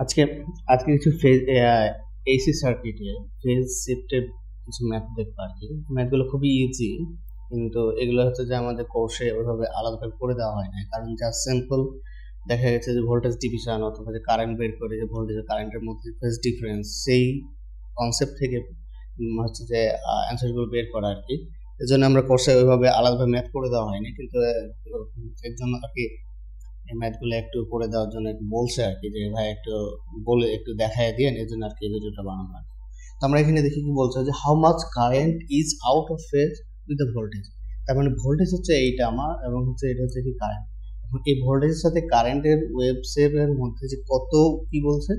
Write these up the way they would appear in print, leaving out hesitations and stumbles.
আজকে আজকে কিছু ফেজ এসি সার্কিটে ফেজ শিফটের কিছু ম্যাথ দেখবো আর কি। ম্যাথগুলো খুবই ইজি, কিন্তু এগুলো হচ্ছে যে আমাদের কোর্সে ওইভাবে আলাদাভাবে করে দেওয়া হয় না, কারণ জাস্ট সিম্পল দেখা গেছে যে ভোল্টেজ ডিভিশন অথবা যে কারেন্ট বের করে যে ভোল্টেজ কারেন্টের মধ্যে ফেজ ডিফারেন্স, সেই কনসেপ্ট থেকে হচ্ছে যে অ্যান্সারগুলো বের করা আর কি। এই জন্য আমরা কোর্সে ওইভাবে আলাদাভাবে ম্যাথ করে দেওয়া হয়নি, কিন্তু এর জন্য আর কি এই ম্যাথগুলো একটু করে দেওয়ার জন্য একটু বলছে আর কি, যে ভাই একটু বলে একটু দেখায় দিয়ে এর জন্য আর কি ভিডিওটা বানানো আর কি। তো আমরা এখানে দেখি কি বলছে যে how much current is out of phase with the voltage. তার মানে ভোল্টেজ হচ্ছে এইটা আমার, এবং হচ্ছে এটা হচ্ছে কি কারেন্ট। এখন এই ভোল্টেজের সাথে কারেন্টের ওয়েভ শেপের মধ্যে যে কত কি বলছে,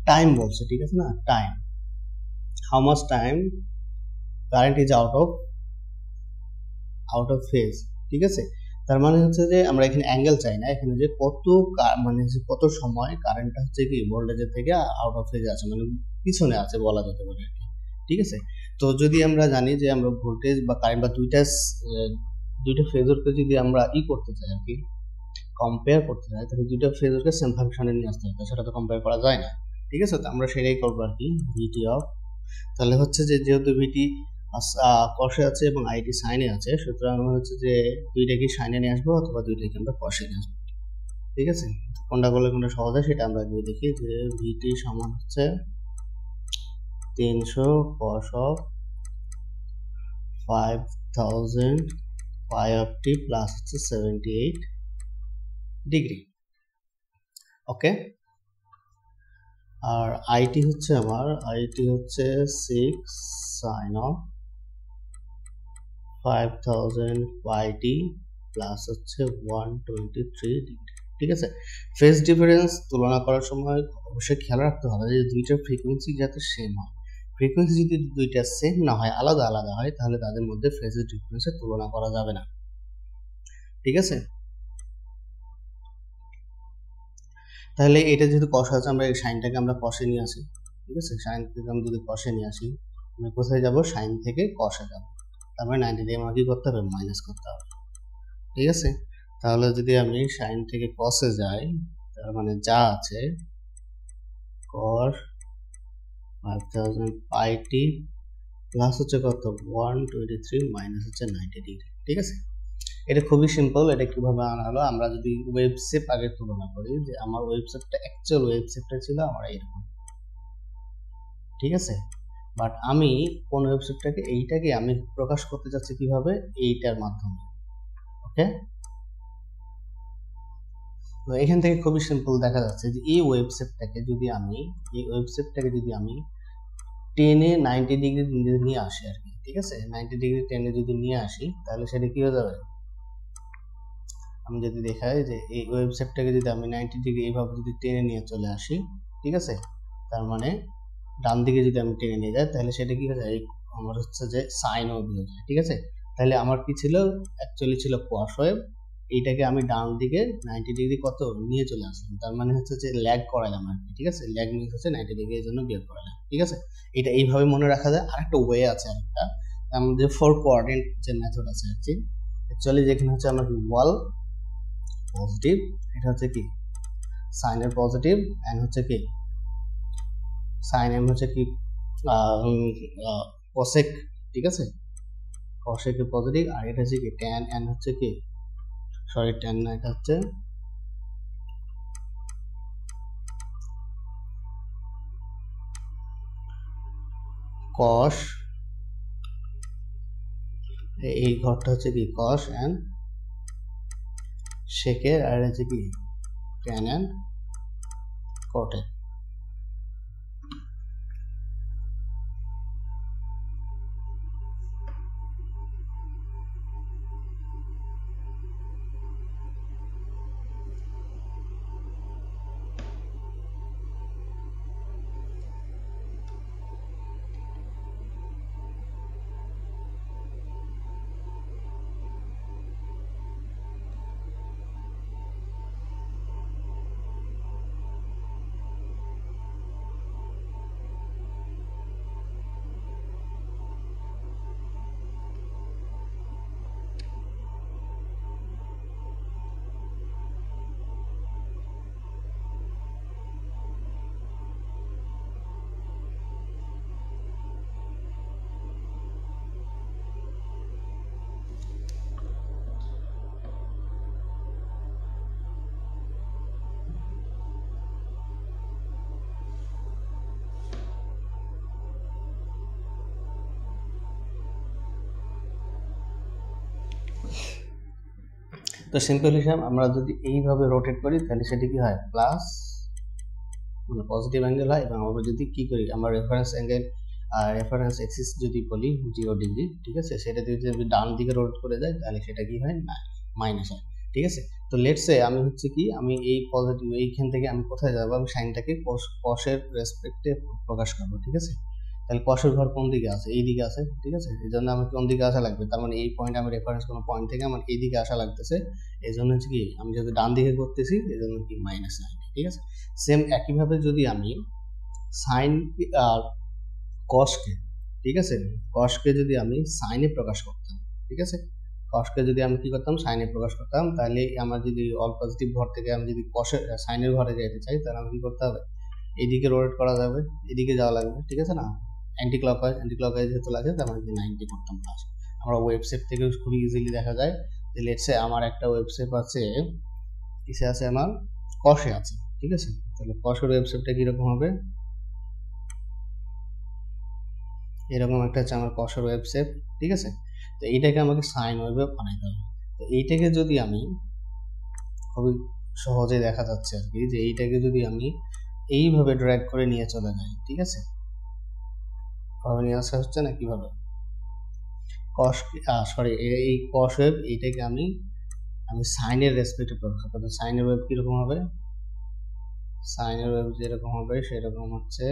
টাইম বলছে, ঠিক আছে না, time, how much time current is out of phase, ঠিক আছে। তার মানে হচ্ছে যে আমরা এখানে অ্যাঙ্গেল চাই না, এখানে যে কত মানে কত সময় কারেন্টটা হচ্ছে কি ভোল্টেজের থেকে আউট অফ ফেজে আছে, মানে পিছনে আছে বলা যেতে পারে আর কি, ঠিক আছে। তো যদি আমরা জানি যে আমরা ভোল্টেজ বা কারেন্ট বা দুইটা ফেজরকে যদি আমরা করতে চাই আর কি, কম্পেয়ার করতে চাই, তাহলে দুইটা ফেজরকে সেম ফাংশনে নিয়ে আসতে হবে, সেটা তো কম্পেয়ার করা যায় না, ঠিক আছে। তো আমরা সেটাই করবো আর কি, ভিটি অফ। তাহলে হচ্ছে যে যেহেতু ভিটি কষে আছে এবং আইটি সাইনে আছে, সুতরাং আমরা হচ্ছে যে দুইটাকে সাইনে নিয়ে আসবো অথবা দুইটাকে আমরা কষে নিয়ে আসবো, ঠিক আছে। কোনটা করলে কোনটা সহজ হয় সেটা আমরা আগে দেখি, যে ভিটি সমান হচ্ছে 300 cos of 5000 pi of t plus হচ্ছে 78 ডিগ্রি, ওকে। আর আইটি হচ্ছে 6 sin of 5000 pi t plus হচ্ছে 123 ডিগ্রি, ঠিক আছে। ফেজ ডিফারেন্স তুলনা করার সময় অবশ্যই খেয়াল রাখতে হবে যে দুইটার ফ্রিকোয়েন্সি যাতে সেম হয়। ফ্রিকোয়েন্সি যদি দুইটা সেম না হয়, আলাদা আলাদা হয়, তাহলে তাদের মধ্যে ফেজের ডিফারেন্সের তুলনা করা যাবে না, ঠিক আছে। তাহলে এটা যেহেতু কষা আছে, আমরা এই সাইনটাকে আমরা কষে নিয়ে আসি, ঠিক আছে। সাইন থেকে আমরা যদি কষে নিয়ে আসি, আমরা কোথায় যাব, সাইন থেকে কষে যাব, তারপরে 90 ডিগ্রি আমাকে কি করতে হবে, মাইনাস করতে হবে, ঠিক আছে। তাহলে যদি আমি সাইন থেকে কসে যাই, তার মানে যা আছে cos 5000 পাই টি প্লাস হচ্ছে কত 123 মাইনাস হচ্ছে 90 ডিগ্রি, ঠিক আছে। এটা খুবই সিম্পল। এটা কিভাবে আনা হলো, আমরা যদি ওয়েবশেপ আগে তুলনা করি, যে আমার ওয়েবশেপটা অ্যাকচুয়াল ওয়েবশেপটা ছিল আমার এরকম, ঠিক আছে। বাট আমি কোন ওয়েবশেপটাকে এইটাকে আমি প্রকাশ করতে চাচ্ছি কিভাবে, এইটার মাধ্যমে, ওকে। তো এখান থেকে খুবই সিম্পল দেখা যাচ্ছে যে এই ওয়েবশেপটাকে যদি আমি টেনে 90 ডিগ্রি নিয়ে আসি আর কি, ঠিক আছে। 90 ডিগ্রি টেনে যদি নিয়ে আসি, তাহলে সেটা কি হয়ে যাবে, আমি যদি দেখাই যে এই ওয়েবসাইটটাকে যদি আমি 90 ডিগ্রি এইভাবে যদি টেনে নিয়ে চলে আসি, ঠিক আছে, তার মানে ডান দিকে যদি আমি টেনে নিয়ে যাই, তাহলে সেটা কি হয়ে যায়, আমার হচ্ছে যে সাইন ওয়েভ হয়ে যায়, ঠিক আছে। তাহলে আমার কি ছিল, অ্যাকচুয়ালি ছিল কস ওয়েভ, এইটাকে আমি ডান দিকে 90 ডিগ্রি কত নিয়ে চলে আসলাম, তার মানে হচ্ছে যে ল্যাগ করালাম আর কি, ঠিক আছে। ল্যাগ মিনস হচ্ছে 90 ডিগ্রি, এর জন্য বের করালাম, ঠিক আছে। এটা এইভাবে মনে রাখা যায়। আরেকটা ওয়ে আছে, আরেকটা আমাদের 4 কোঅর্ডিনেট যে মেথড আছে আর কি, অ্যাকচুয়ালি যেখানে হচ্ছে আমার ওয়াল পজিটিভ, এটা হচ্ছে কি সাইনের পজিটিভ, এন্ড হচ্ছে কি সাইন এম হচ্ছে কি কোসেক, ঠিক আছে, কোসেক পজিটিভ। আর এটা হচ্ছে কি ট্যান এন হচ্ছে কি, সরি ট্যান না, এটা হচ্ছে কস, এই ঘরটা হচ্ছে কি কস এন্ড সেকের, আর হচ্ছে কি ট্যান এন্ড কোটেক। তো সিম্পল হিসাব আমরা যদি এইভাবে রোটেট করি তাহলে সেটি কি হয় প্লাস মানে পজিটিভ অ্যাঙ্গেল হয়, এবং আমরা যদি কি করি আমরা রেফারেন্স অ্যাঙ্গেল রেফারেন্স এক্সিস যদি বলি 0 ডিগ্রি, ঠিক আছে, সেটা যদি ডান দিকে রোটেট করে যায় তাহলে সেটা কি হয় না মাইনাস হয়, ঠিক আছে। তো লেটস সে আমি হচ্ছে কি আমি এই পজিটিভ এইখান থেকে আমি কোথায় যাবো, আমি সাইনটাকে কসের রেসপেক্টে প্রকাশ করবো, ঠিক আছে। তাহলে কসের ঘর কোন দিকে আছে, এই দিকে আছে, ঠিক আছে। এই জন্য আমার কোন দিকে আসা লাগবে, তার মানে এই পয়েন্ট আমি রেফারেন্স কোনো পয়েন্ট থেকে আমার এই দিকে আসা লাগতেছে, এই জন্য হচ্ছে কি আমি যদি ডান দিকে করতেছি এই জন্য কি মাইনাস 90, ঠিক আছে। সেম একইভাবে যদি আমি সাইন কসকে, ঠিক আছে, কসকে যদি আমি সাইনে প্রকাশ করতাম, ঠিক আছে, কসকে যদি আমি কি করতাম সাইনে প্রকাশ করতাম, তাহলে আমার যদি অল পজিটিভ ঘর থেকে আমি যদি কসের সাইনের ঘরে যেতে চাই তাহলে আমি কি করতে হবে, এদিকে রোটেট করা যাবে, এদিকে যাওয়া লাগবে, ঠিক আছে না, অ্যান্টি ক্লকওয়াইজ যেহেতু লাগে তার মানে 90 করতাম প্লাস। আমরা ওয়েবসাইট থেকে খুবই ইজিলি দেখা যায় যে লেটস সে আমার একটা ওয়েবসাইট আছে, কিসে আছে আমার কসে আছে, ঠিক আছে। তাহলে কসের ওয়েবসাইটটা কিরকম হবে, এরকম একটা হচ্ছে আমার কসের ওয়েবসাইট, ঠিক আছে। তো এইটাকে আমাকে সাইন ওয়েবে বানাইতে হবে। তো এইটাকে যদি আমি খুবই সহজে দেখা যাচ্ছে আর কি, যে এইটাকে যদি আমি এইভাবে ড্র্যাগ করে নিয়ে চলে যাই, ঠিক আছে, ভাবে নিয়ে আসা হচ্ছে না কিভাবে, কস সরি এই কস ওয়েব এইটাকে আমি সাইনের রেসপেক্টে প্রকাশ করব। সাইনের ওয়েব কিরকম হবে, সাইনের ওয়েব যেরকম হবে সেরকম হচ্ছে,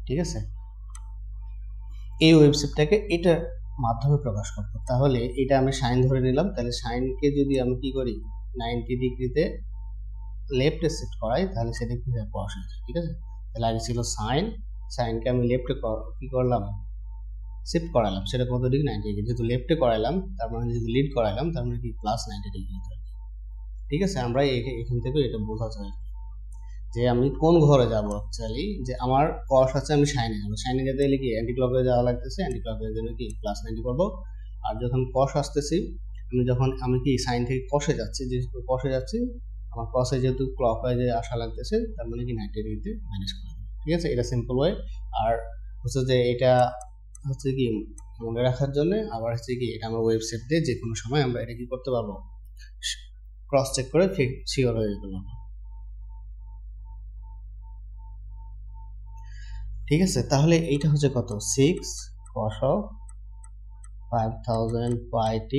ঠিক আছে, এই ওয়েবসাইটটাকে এটার মাধ্যমে প্রকাশ করবো। তাহলে এটা আমি সাইন ধরে নিলাম, তাহলে সাইনকে যদি আমি কি করি 90 ডিগ্রিতে লেফটে শিফট করাই তাহলে সেটা কি হয় কস হয়ে যায়, ঠিক আছে। তাহলে আগে ছিল সাইন, সাইনকে আমি লেফটে কি করলাম শিফট করালাম, সেটা কত ডিগ্রি 90 ডিগ্রি, যেহেতু লেফটে করাইলাম তার মানে যদি লিড করাইলাম তার মানে কি প্লাস 90 ডিগ্রি, ঠিক আছে। আমরা এখান থেকে এটা বোঝা যায় যে আমি কোন ঘরে যাব অ্যাকচুয়ালি, যে আমার কস আছে আমি সাইনে যাবো, সাইনে যেতে গেলে কি অ্যান্টি ক্লকওয়াইজ যাওয়া লাগতেছে, অ্যান্টি ক্লকওয়াইজ জন্য কি প্লাস 90 করবো। আর যখন কস আসতেছি আমি কি সাইন থেকে কসে যাচ্ছি, যেহেতু কসে যাচ্ছি আমার কসে যেহেতু ক্লকওয়াইজে আসা লাগতেছে তার মানে কি 90 ডিগ্রিতে মাইনাস করে দেবো, ঠিক আছে। এটা সিম্পল ওয়ে। আর হচ্ছে যে এটা হচ্ছে কি মনে রাখার জন্য, আবার হচ্ছে কি এটা আমরা ওয়েবসাইট দিয়ে যে কোনো সময় আমরা এটা কি করতে পারবো ক্রস চেক করে শিওর হয়ে যেতে পারবো, ঠিক আছে। তাহলে এইটা হচ্ছে কত 6 cos of 5000 pi t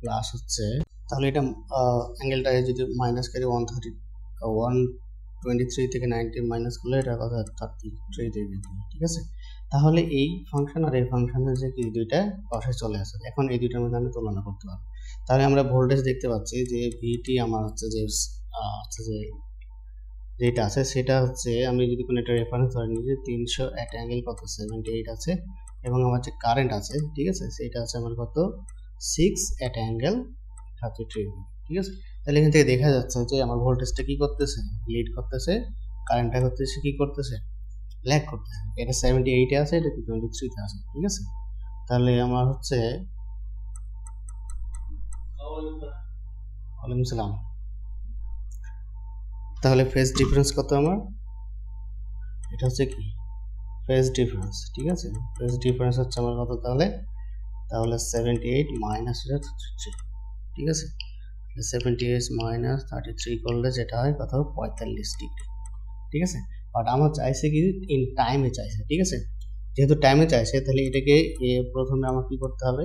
plus হচ্ছে, তাহলে এটা অ্যাঙ্গেলটাকে যদি মাইনাস করি 123 থেকে 90 মাইনাস করলে এটা কত 33 ডিগ্রি, ঠিক আছে। তাহলে এই ফাংশন আর এই ফাংশনের যে কি দুইটা কষে চলে আসে, এখন এই দুইটার মধ্যে আমি তুলনা করতে পারবো। তাহলে আমরা ভোল্টেজ দেখতে পাচ্ছি যে ভিটি আমার হচ্ছে যে যেটা আছে সেটা হচ্ছে, আমি যদি কোনো একটা রেফারেন্স ধরে নিই যে 300 অ্যাট অ্যাঙ্গেল কত 78 আছে, এবং আমার যে কারেন্ট আছে, ঠিক আছে, সেটা আছে আমার কত 6 অ্যাট অ্যাঙ্গেল 33, ঠিক আছে। তাহলে এখান থেকে দেখা যাচ্ছে যে আমার ভোল্টেজটা কি করতেছে লিড করতেছে, কারেন্টটা করতেছে কি করতেছে ল্যাগ করতেছে, এটা 78 এ আছে, এটা 23 তে আছে, ঠিক আছে। তাহলে আমার হচ্ছে ওয়ালাইকুম সালাম, তাহলে ফেজ ডিফারেন্স কত আমার, এটা হচ্ছে কি ফেজ ডিফারেন্স, ঠিক আছে। ফেজ ডিফারেন্স হচ্ছে আমার কত, তাহলে 78 মাইনাস 33, ঠিক আছে। 78 মাইনাস 33 করলে যেটা হয় কত 45 ডিগ্রি, ঠিক আছে। বাট আমার চাইছে কি ইন টাইমে চাইছে, ঠিক আছে। যেহেতু টাইমে চাইছে তাহলে এটাকে প্রথমে আমার কি করতে হবে,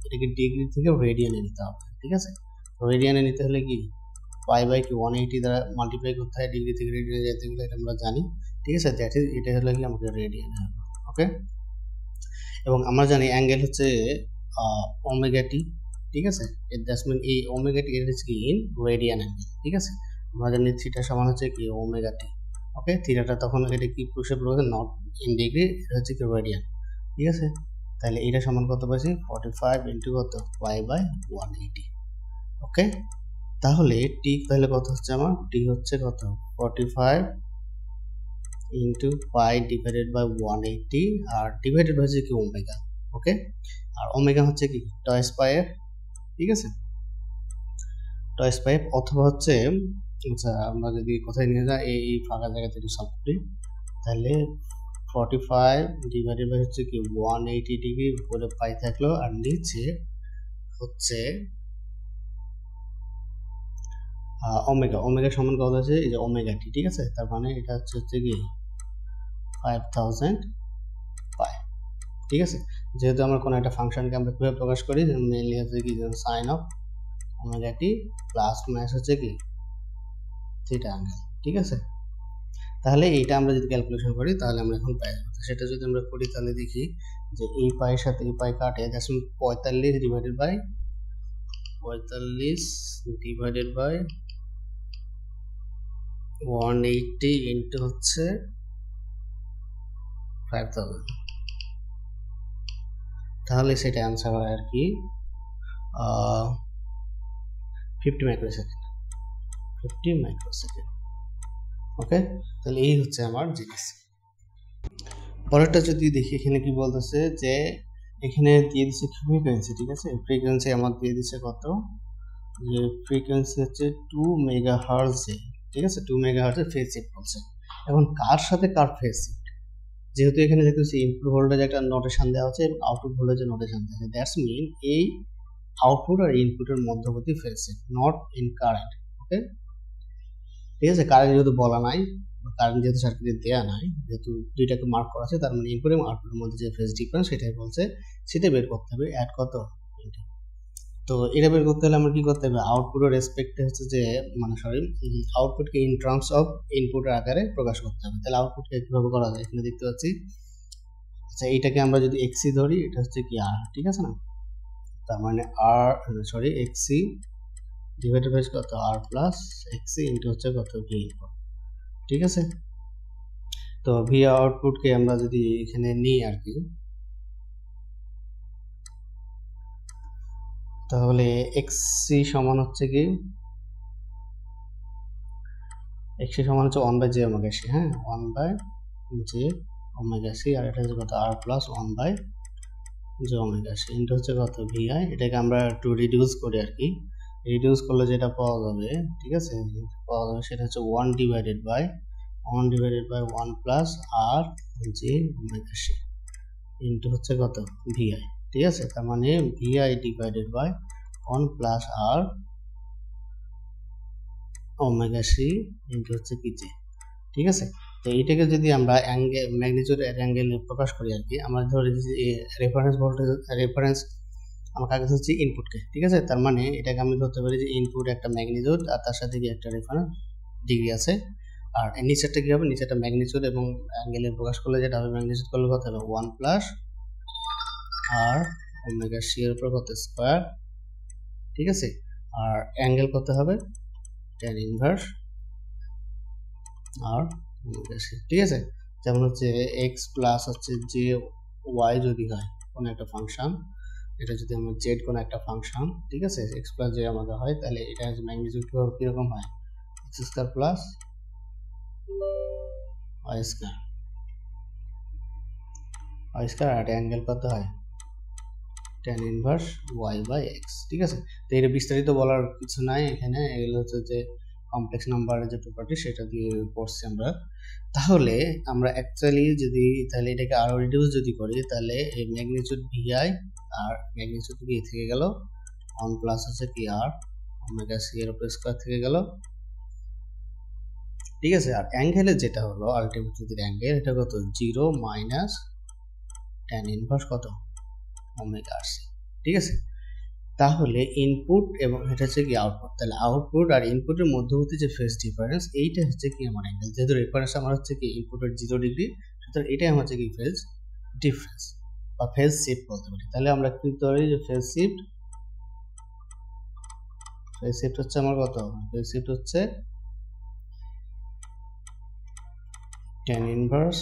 এটাকে ডিগ্রি থেকে রেডিয়ানে নিতে হবে, ঠিক আছে। রেডিয়ানে নিতে হলে কি পাই বাই কি 180 দ্বারা মাল্টিপ্লাই করতে হয়, ডিগ্রি থেকে রেডিয়ানে যেতে গেলে এটা আমরা জানি, ঠিক আছে। দ্যাট ইজ এটা হলো কি আমাদের রেডিয়ানে হবে, ওকে। এবং আমরা জানি অ্যাঙ্গেল হচ্ছে ওমেগা টি, ঠিক আছে। দ্যাটস মিন এই ওমেগা টি এর হচ্ছে কি ইন রেডিয়ান অ্যাঙ্গেল, ঠিক আছে। আমরা জানি থিটা সমান হচ্ছে কি ওমেগা টি, ওকে। থিটাটা তখন এটা কি প্রসেস বলতে নট ইন ডিগ্রি, এটা হচ্ছে কি রেডিয়ান, ঠিক আছে। তাহলে এটা সমান কত পাচ্ছি 45 ইনটু কত পাই বাই 180, ওকে। তাহলে টি তাহলে কত হচ্ছে আমার, টি হচ্ছে কত 45 ইনটু পাই ডিভাইডেড বাই 180, আর ডিভাইডেড হচ্ছে কি ওমেগা, ওকে। আর ওমেগা হচ্ছে কি টয়েস পাই এর, ঠিক আছে, টয়েস পাই অথবা হচ্ছে আচ্ছা আমরা যদি কোথায় নিয়ে যাই এই ফাঁকা জায়গা থেকে সলভ করি, তাহলে 45 ডিভাইডেড বাই হচ্ছে কি 180 ডিগ্রি, উপরে পাই থাকলো আর নিচে হচ্ছে ওমেগা ওমেগা সমান কত আছে, এই যে ওমেগা টি, ঠিক আছে। তার মানে এটা হচ্ছে কি 5000 পাই, ঠিক আছে। যেহেতু আমরা কোনো একটা ফাংশনকে আমরা কিভাবে প্রকাশ করি, মেইনলি হচ্ছে কি sine of omega T plus minus হচ্ছে কি থিটা অ্যাঙ্গেল, ঠিক আছে। তাহলে এইটা আমরা যদি ক্যালকুলেশন করি তাহলে আমরা এখন পাই যাবো। সেটা যদি আমরা করি তাহলে দেখি যে এই পায়ের সাথে এই পাই কাটে, that's mean 45 divided by 180 into হচ্ছে 5000, তাহলে সেটা অ্যান্সার হয় আর কি 50 মাইক্রোসেকেন্ড, 50 মাইক্রোসেকেন্ড। ওকে, তাহলে এই হচ্ছে আমার জিনিস। পরেরটা যদি দেখি এখানে কি বলতেছে যে এখানে দিয়ে দিচ্ছে ফ্রিকোয়েন্সি, ঠিক আছে। ফ্রিকোয়েন্সি আমার দিয়ে দিচ্ছে কত, যে ফ্রিকোয়েন্সি হচ্ছে 2 মেগাহার্টজ, ঠিক আছে। 2 মেগাহার্টজ ফেজ শিফট বলছে। এখন কার সাথে কার ফেজ শিফট, যেহেতু এখানে দেখতেছি ইনপুট ভোল্টেজ একটা নোটেশন দেওয়া আছে এবং আউটপুট ভোল্টেজের নোটেশন দেওয়া আছে, দ্যাটস মিন এই আউটপুট আর ইনপুটের মধ্যবর্তী phase shift, not in current. Okay, ঠিক আছে। কারেন্ট যেহেতু বলা নাই, কারেন্ট যেহেতু সার্কিটে দেওয়া নাই, যেহেতু দুইটাকে মার্ক করা আছে, তার মানে ইনপুট এবং আউটপুটের মধ্যে যে ফেজ ডিফারেন্স সেটাই বলছে, সেটা বের করতে হবে। অ্যাড কত, তো এটা বের করতে হলে আমরা কি করতে হবে, আউটপুটের রেসপেক্টে হচ্ছে যে মানে আউটপুটকে ইন টার্মস অফ ইনপুটের আকারে প্রকাশ করতে হবে। তাহলে আউটপুটকে কিভাবে করা যায়, এখানে দেখতে পাচ্ছি। আচ্ছা, এইটাকে আমরা যদি এক্সি ধরি, এটা হচ্ছে কি আর, ঠিক আছে না। তার মানে এক্সি ডিভাইডেড বাই কত, আর প্লাস এক্সি ইন্টু হচ্ছে কত ভি ইনপুট, ঠিক আছে। তো ভি আউটপুটকে আমরা যদি এখানে নিই আর কি, তাহলে এক্সি সমান হচ্ছে কি, এক্সি সমান হচ্ছে 1 বাই জে ওমেগা সি, হ্যাঁ 1 বাই জে ওমেগা সি, আর এটা হচ্ছে কত আর plus 1 by J omega C into হচ্ছে কত ভিআই। এটাকে আমরা একটু রিডিউস করি আর কি, রিডিউস করলে যেটা পাওয়া যাবে, ঠিক আছে, পাওয়া যাবে সেটা হচ্ছে 1 divided by 1 plus R J omega C into হচ্ছে কত ভিআই, ঠিক আছে। তার মানে VI divided by 1 plus R omega C into হচ্ছে কি জে, ঠিক আছে। তো এইটাকে যদি আমরা অ্যাঙ্গেল ম্যাগনিটিউড এর অ্যাঙ্গেল প্রকাশ করি আর কি, আমরা ধরে যে রেফারেন্স ভোল্টেজ, রেফারেন্স আমার কাছে হচ্ছে ইনপুটকে, ঠিক আছে। তার মানে এটাকে আমি ধরতে পারি যে ইনপুট একটা ম্যাগনিটিউড আর তার সাথে কি একটা রেফারেন্স ডিগ্রি আছে। আর নিচেরটা কি হবে, নিচেরটা ম্যাগনিটিউড এবং অ্যাঙ্গেলের প্রকাশ করলে যেটা হবে, ম্যাগনিটিউড করলে কত হবে 1 প্লাস আর ওমেগা সি এর উপর কত স্কয়ার, ঠিক আছে। আর অ্যাঙ্গেল কত হবে tan ইনভার্স আর ওমেগা সি, ঠিক আছে। যেমন হচ্ছে x প্লাস হচ্ছে যে y যদি হয় কোনো একটা ফাংশন, এটা যদি আমরা z কোনো একটা ফাংশন, ঠিক আছে, x প্লাস যে আমাদের হয়, তাহলে এটা হচ্ছে ম্যাগনিটিউড কিরকম হয়, x square plus y square আর অ্যাঙ্গেল কত হয় tan inverse y by x, ঠিক আছে। তো এটা বিস্তারিত বলার কিছু নাই এখানে, এগুলো হচ্ছে যে কমপ্লেক্স নাম্বারের যে প্রপার্টি সেটা দিয়ে পড়ছি আমরা। তাহলে আমরা অ্যাকচুয়ালি যদি তাহলে এটাকে আরো রিডিউস যদি করি, তাহলে এই ম্যাগনিটিউড ভিআই আর ম্যাগনিটিউড ভি থেকে গেল 1 প্লাস হচ্ছে কি আর ওমেগা সি এর উপর স্কয়ার থেকে গেল, ঠিক আছে। আর অ্যাঙ্গেলের যেটা হলো আলটিমেট যদি অ্যাঙ্গেল, এটা কত 0 মাইনাস tan ইনভার্স কত ওমেগা আর সি, ঠিক আছে। তাহলে ইনপুট এবং এটা হচ্ছে কি আউটপুট, তাহলে আউটপুট আর ইনপুটের মধ্যবর্তী যে ফেজ ডিফারেন্স, এইটা হচ্ছে কি আমার অ্যাঙ্গেল। যেহেতু রেফারেন্স আমার হচ্ছে কি ইনপুটের 0 ডিগ্রি, সুতরাং এটাই আমার হচ্ছে কি ফেজ ডিফারেন্স বা ফেজ শিফট বলতে পারি। তাহলে আমরা কি ধরি যে ফেজ শিফট হচ্ছে আমার কত, ফেজ শিফট হচ্ছে tan ইনভার্স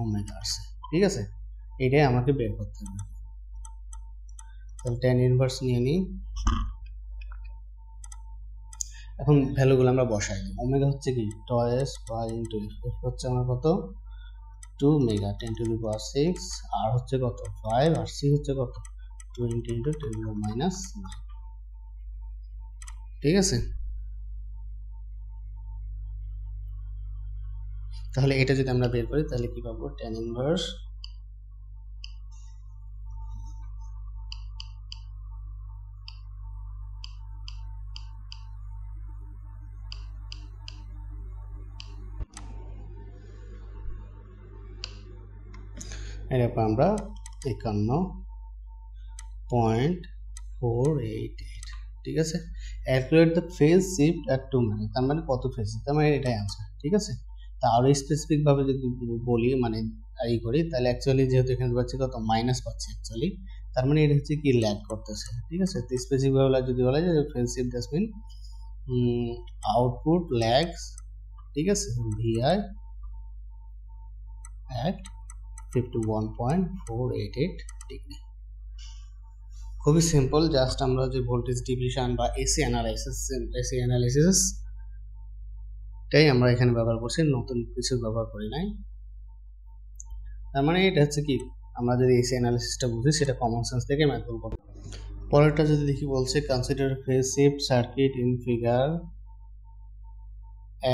ওমেগা আর সি, ঠিক আছে। এটাই আমাকে বের করতে হবে। তাহলে tan ইনভার্স নিয়ে নিই, এখন ভ্যালুগুলো আমরা বসাই দিই। ওমেগা হচ্ছে কি টয়েস বাই ইনটু এফ হচ্ছে আমার কত 2 মেগা 10 টু দি পাওয়ার 6, আর হচ্ছে কত 5, আর সি হচ্ছে কত 20 ইনটু 10 টু দি মাইনাস 9, ঠিক আছে। তাহলে এটা যদি আমরা বের করি তাহলে কি পাবো, tan ইনভার্স এরপর আমরা 51.488, ঠিক আছে। Calculate the phase shift at 2 minute, তার মানে কত ফেজ, তার মানে এটাই আনসার, ঠিক আছে। তা আরো স্পেসিফিক ভাবে যদি বলি মানে করি, তাহলে অ্যাকচুয়ালি যেহেতু এখানে পাচ্ছি কত মাইনাস পাচ্ছি অ্যাকচুয়ালি, তার মানে এটা হচ্ছে কি ল্যাগ করতেছে, ঠিক আছে। তো স্পেসিফিক ভাবে যদি বলা যায় phase shift that's mean output lags, ঠিক আছে, ভিআই at 51.488 ডিগ্রি। খুবই সিম্পল, জাস্ট আমরা যে ভোল্টেজ ডিভিশন বা এসি অ্যানালাইসিস টাই আমরা এখানে ব্যবহার করছি, নতুন কিছু ব্যবহার করি নাই। তার মানে এটা হচ্ছে কি আমরা যদি এসি অ্যানালাইসিসটা বুঝি সেটা কমন সেন্স থেকে ম্যাথ করব। পরেরটা যদি দেখি বলছে consider phase shift circuit in figure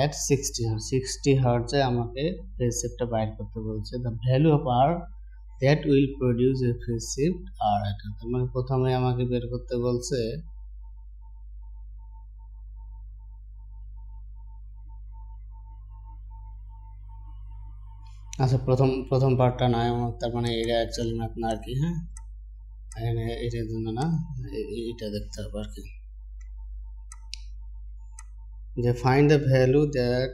at 60 হার্টজে আমাকে ফেজ শিফটটা বাইর করতে বলছে। The value of R that will produce a phase shift আর এটা, তার মানে প্রথমে আমাকে বের করতে বলছে আচ্ছা প্রথম পার্টটা নয়, তার মানে এটা অ্যাকচুয়ালি ম্যাথ না আর কি, হ্যাঁ এখানে এটার জন্য না, এটা দেখতে হবে আর কি, যে find the value that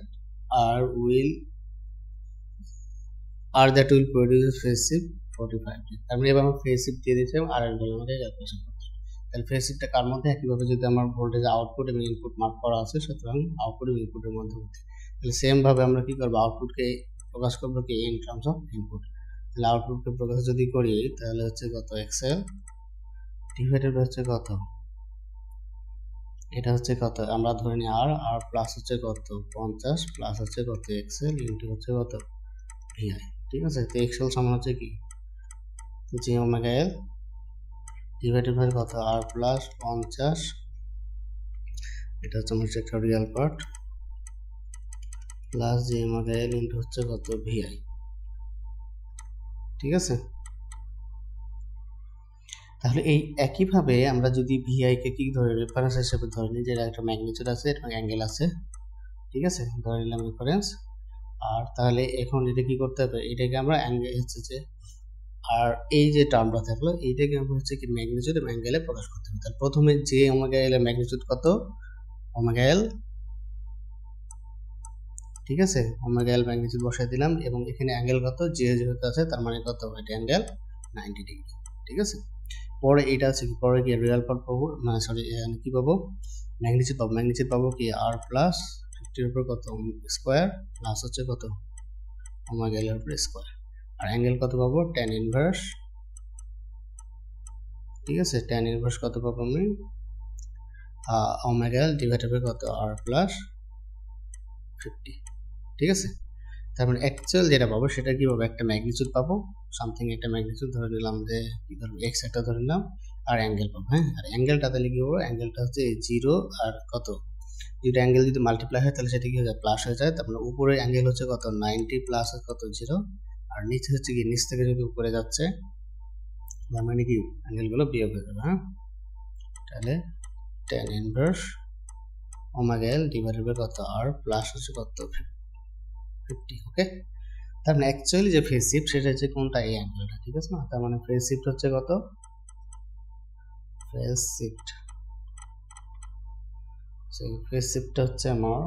R that will produce phase shift 45 degree. তার মানে এবার আমার ফেজ শিফট দিয়ে দিয়েছে এবং আর এর ভ্যালু আমাকে ক্যালকুলেশন করতে হবে। তাহলে ফেজ শিফটটা কার মধ্যে, একইভাবে যদি আমার ভোল্টেজ আউটপুট এবং ইনপুট মার্ক করা আছে, সুতরাং আউটপুট এবং ইনপুটের মধ্যবর্তী, তাহলে সেম ভাবে আমরা কি করবো, আউটপুটকে প্রকাশ করবো কি ইন টার্মস অফ ইনপুট। তাহলে আউটপুটকে প্রকাশ যদি করি তাহলে হচ্ছে কত এক্সএল ডিভাইডেড হচ্ছে কত, এটা হচ্ছে কত আমরা ধরে নিই আর প্লাস হচ্ছে কত 50 প্লাস হচ্ছে কত এক্সএল ইনটু হচ্ছে কত ভিআই, ঠিক আছে। তো এক্সএল সমান হচ্ছে কি J omega L divided by কত আর প্লাস 50, এটা হচ্ছে আমার একটা real part, plus J omega L into হচ্ছে কত ভিআই, ঠিক আছে। তাহলে এই একইভাবে আমরা যদি ভিআই কে কি ধরে রেফারেন্স হিসেবে ধরে নিই, যে একটা ম্যাগনিটিউড আছে এবং অ্যাঙ্গেল আছে, ঠিক আছে, ধরে নিলাম রেফারেন্স। আর তাহলে এখন এটা কি করতে হবে, এটাকে আমরা অ্যাঙ্গেল হচ্ছে যে আর এই যে টার্মটা থাকলো এইটাকে আমরা হচ্ছে কি ম্যাগনিটিউড এবং অ্যাঙ্গেলে প্রকাশ করতে হবে। তাহলে প্রথমে যে ওমেগা এল এর ম্যাগনিটিউড কত ওমেগা এল, ঠিক আছে, ওমেগা এল ম্যাগনিটিউড বসাই দিলাম এবং এখানে অ্যাঙ্গেল কত যেহেতু আছে তার মানে কত এটা অ্যাঙ্গেল 90 ডিগ্রি, ঠিক আছে। পরে এটা আছে কি পরে কি রিয়েল পার্ট পাবো, মানে সরি কি পাবো ম্যাগনিটিউড পাবো কি আর প্লাস 50 এর উপর কত স্কয়ার প্লাস হচ্ছে কত ওমেগা এল এর উপর স্কয়ার, আর অ্যাঙ্গেল কত পাবো tan ইনভার্স, ঠিক আছে, tan ইনভার্স কত পাবো আমি ওমেগা এল ডিভাইডেড বাই কত আর প্লাস 50, ঠিক আছে। তার মানে অ্যাকচুয়াল যেটা পাবো সেটা কি পাবো একটা ম্যাগনিটিউড পাবো, সামথিং একটা ম্যাগনিটিউড ধরে নিলাম যে কি ধরবো এক্স একটা ধরে নিলাম, আর অ্যাঙ্গেল পাবো, হ্যাঁ। আর অ্যাঙ্গেলটা তাহলে কি পাবো, অ্যাঙ্গেলটা হচ্ছে 0 আর কত দুইটা অ্যাঙ্গেল যদি মাল্টিপ্লাই হয় তাহলে সেটা কি হয়ে যায় প্লাস হয়ে যায়, তার মানে উপরে অ্যাঙ্গেল হচ্ছে কত 90 প্লাস কত 0, আর নিচে হচ্ছে কি নিচ থেকে যদি উপরে যাচ্ছে তার মানে কি অ্যাঙ্গেলগুলো বিয়োগ হয়ে যাবে, হ্যাঁ। তাহলে tan inverse omega L divided by কত আর প্লাস হচ্ছে কত 50, ওকে। তার মানে অ্যাকচুয়ালি যে ফেজ শিফট সেটা হচ্ছে কোনটা এই অ্যাঙ্গেলটা, ঠিক আছে না। তার মানে ফেজ শিফট হচ্ছে কত ফেজ শিফটটা হচ্ছে আমার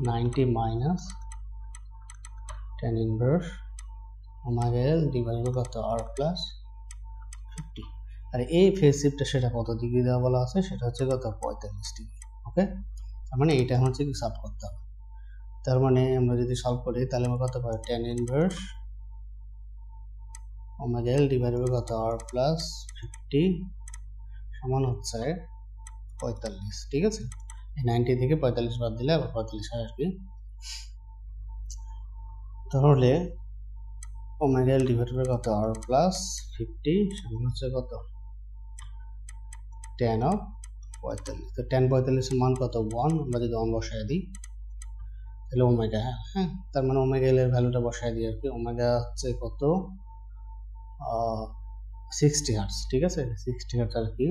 90 minus tan inverse omega L divided by কত আর প্লাস 50, আর এই ফেজ শিফটটা সেটা কত ডিগ্রি দেওয়া বলা আছে, সেটা হচ্ছে কত 45 ডিগ্রি, ওকে। তার মানে এটা হচ্ছে কি সলভ করতে হবে। তার মানে আমরা যদি সলভ করি তাহলে আমরা কত পাবো tan inverse omega L divided by কত আর প্লাস 50 সমান হচ্ছে 45, ঠিক আছে। এই 90 থেকে 45 বাদ দিলে আবার 45 হয় আর কি। তাহলে ওমেগা এল ডিভাইডেড বাই কত আর প্লাস 50 সমান হচ্ছে কত tan অফ 45। তো tan 45 এর মান কত 1, আমরা যদি 1 বসায় দিই তাহলে ওমেগা, হ্যাঁ, তার মানে ওমেগা এল এর ভ্যালুটা বসায় দিই আর কি। ওমেগা হচ্ছে কত 60 হার্টজ, ঠিক আছে, 60 হার্টজ আর কি।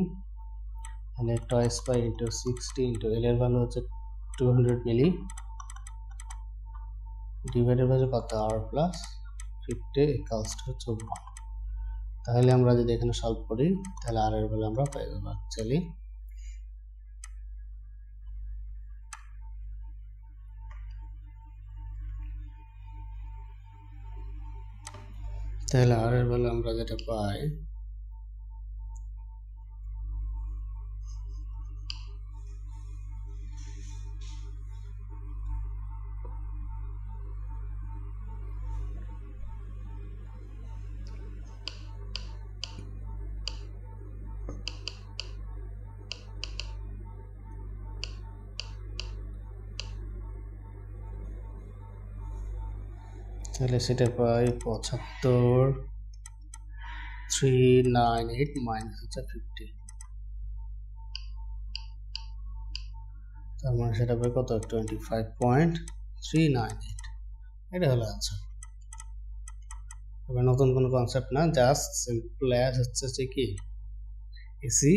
তাহলে twice pi into 60 into L এর ভ্যালু হচ্ছে 200 মিলি ডিভাইডেড বাই কত আর প্লাস 50 ইকুয়ালস টু 1। তাহলে আমরা যদি এখানে সলভ করি তাহলে আর এর ভ্যালু আমরা পেয়ে যাবো অ্যাকচুয়ালি। তাহলে আর এর ভ্যালু আমরা যেটা পাই তাহলে সেটা পাই 75 398 মাইনাস হচ্ছে 50, তার মানে সেটা পাই কত 25.398। এটা হলো আনসার। তবে নতুন কোনো কনসেপ্ট না, জাস্ট সিম্পল অ্যাজ হচ্ছে কি এসি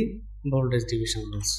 ভোল্টেজ ডিভিশন রুলস।